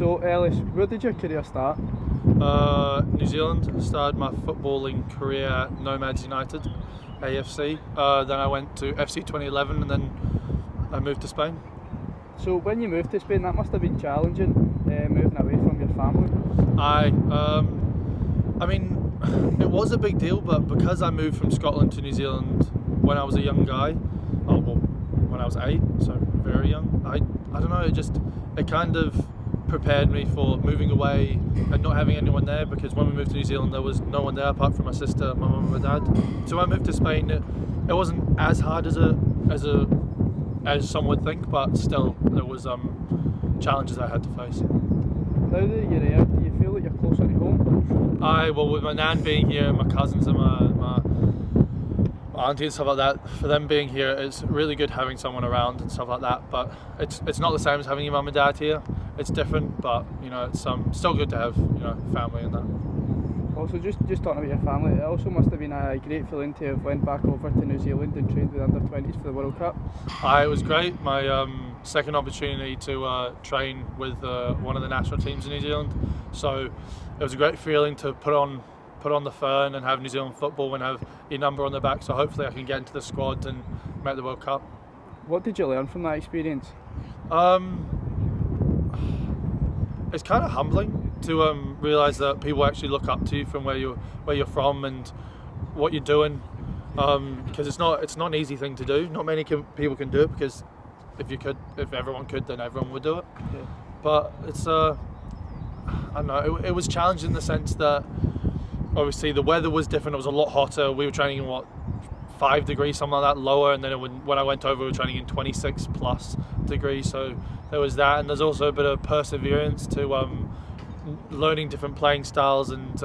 So Ellis, where did your career start? New Zealand. Started my footballing career at Nomads United, AFC. Then I went to FC 2011 and then I moved to Spain. So when you moved to Spain, that must have been challenging, moving away from your family. I mean, it was a big deal, but because I moved from Scotland to New Zealand when I was a young guy, when I was 8, so very young, I don't know, it kind of prepared me for moving away and not having anyone there, because when we moved to New Zealand there was no one there apart from my sister, my mum and my dad. So when I moved to Spain, it wasn't as hard as some would think, but still there was challenges I had to face. Now that you're here, do you feel like you're closer to home? Well, with my nan being here, my cousins and my auntie and stuff like that, for them being here, it's really good having someone around and stuff like that. But it's not the same as having your mum and dad here. It's different, but it's still good to have family and that. Also, just talking about your family, it also must have been a great feeling to have went back over to New Zealand and trained with under-20s for the World Cup. It was great. My second opportunity to train with one of the national teams in New Zealand. So it was a great feeling to put on the fern and have New Zealand football and have your number on the back. So hopefully I can get into the squad and make the World Cup. What did you learn from that experience? It's kind of humbling to realise that people actually look up to you from where you're from and what you're doing, because it's not an easy thing to do. Not many people can do it, because if everyone could, then everyone would do it. Yeah. But it's I don't know. It was challenging in the sense that obviously the weather was different. It was a lot hotter. We were training in 5 degrees, something like that, lower, and then when I went over, we were training in 26 plus degrees. So there was that, and there's also a bit of perseverance to learning different playing styles and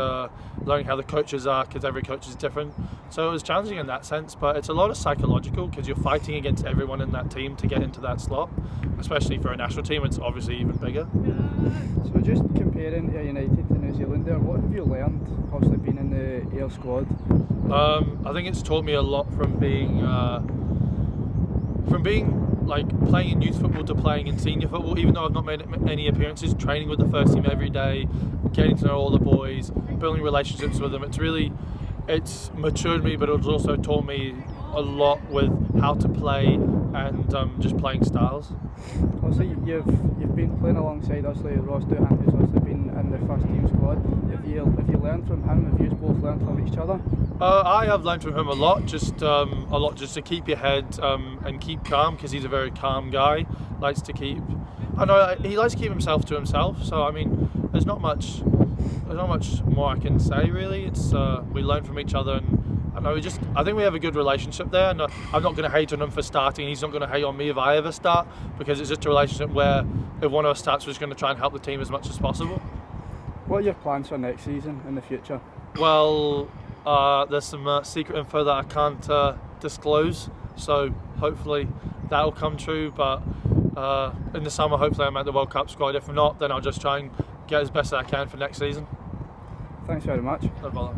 learning how the coaches are, because every coach is different. So it was challenging in that sense, but it's a lot of psychological, because you're fighting against everyone in that team to get into that slot, especially for a national team. It's obviously even bigger. So just comparing United to New Zealand there, what have you learned, obviously being in the Air squad? I think it's taught me a lot from being like playing in youth football to playing in senior football. Even though I've not made any appearances, training with the first team every day, getting to know all the boys, building relationships with them, it's matured me, but it's also taught me a lot with how to play and just playing styles. Obviously you've been playing alongside Ross Doohan, who's obviously been in the first team squad. Have you learned from him? Have you both learned from each other? I have learned from him a lot just to keep your head and keep calm, because he's a very calm guy. He likes to keep himself to himself. So I mean, there's not much more I can say really. It's we learn from each other, and I think we have a good relationship there. And I'm not going to hate on him for starting. He's not going to hate on me if I ever start, because it's just a relationship where if one of us starts, we're just going to try and help the team as much as possible. What are your plans for next season in the future? Well, there's some secret info that I can't disclose, so hopefully that'll come true. But in the summer, hopefully I'm at the World Cup squad. If not, then I'll just try and get as best as I can for next season. Thanks very much. No bother.